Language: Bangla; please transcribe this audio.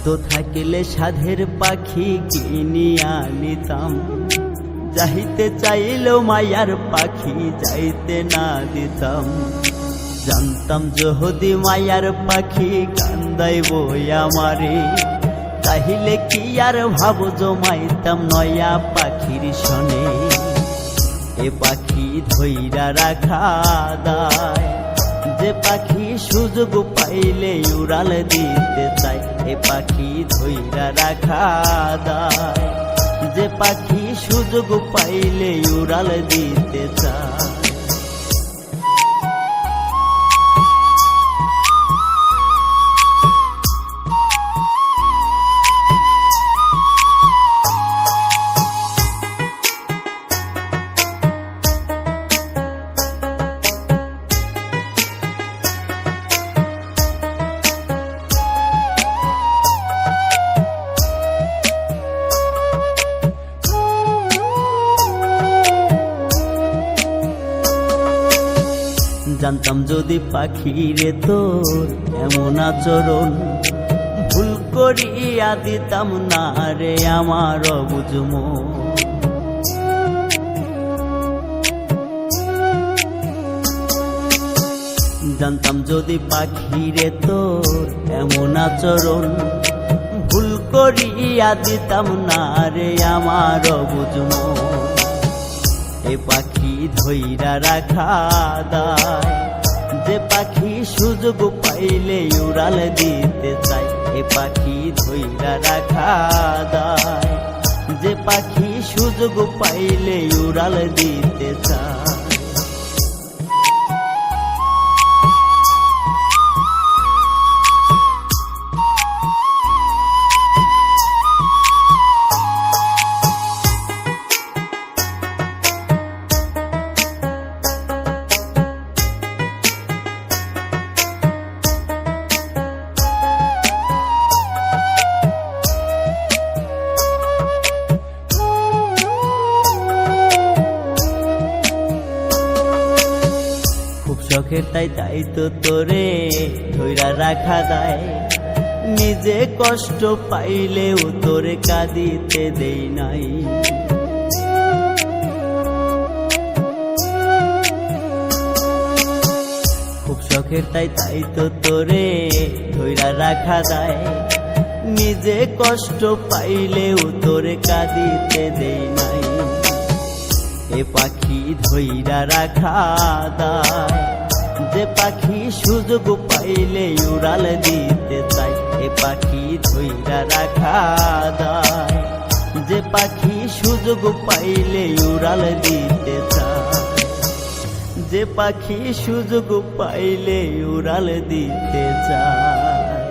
তো থাকিলে সাধের পাখি কিনিয়া নিতাম, যাইতে চাইলেও মায়ার পাখি যাইতে না দিতাম। জানতাম যদি মায়ার পাখি কান্দাইব আমারে, তাহিলে কি আর ভাব জমাইতাম নয়া পাখির সনে। এ পাখি ধইরা রাখা দায়, যে পাখি সুযোগ পাইলে উড়াল দিতে চায়। এ পাখি ধইরা রাখা দায়, যে পাখি সুযোগ পাইলে উড়াল দিতে চায়। জানতাম যদি পাখিরে তোর এমন আচরণ, ভুল করিয়া দিতাম না রে আমার অবুঝ মন। জানতাম যদি পাখিরে তোর এমন আচরণ, ভুল করিয়া দিতাম না রে আমার অবুঝ মন। এ পাখি ধইরা রাখা দায়, যে পাখি সুযোগ পাইলে উড়াল দিতে চায়। এ পাখি ধইরা রাখা দায়, যে পাখি সুযোগ পাইলে উড়াল দিতে চায়। শখের তাই তো তোরে ধইরা রাখা দায়, নিজে কষ্ট পাইলেও তোরে কাঁদিতে দেই নাই। খুব শখের তাই তো তোরে ধইরা রাখা দায়, নিজে কষ্ট পাইলেও তোরে কাঁদিতে দেই নাই। এ পাখি ধইরা রাখা দায়, যে পাখি সুযোগ পাইলে উড়াল দিতে চায়। এ পাখি ধইরা রাখা দায়, যে পাখি সুযোগ পাইলে উড়াল দিতে চায়। যে পাখি সুযোগ পাইলে উড়াল দিতে চায়।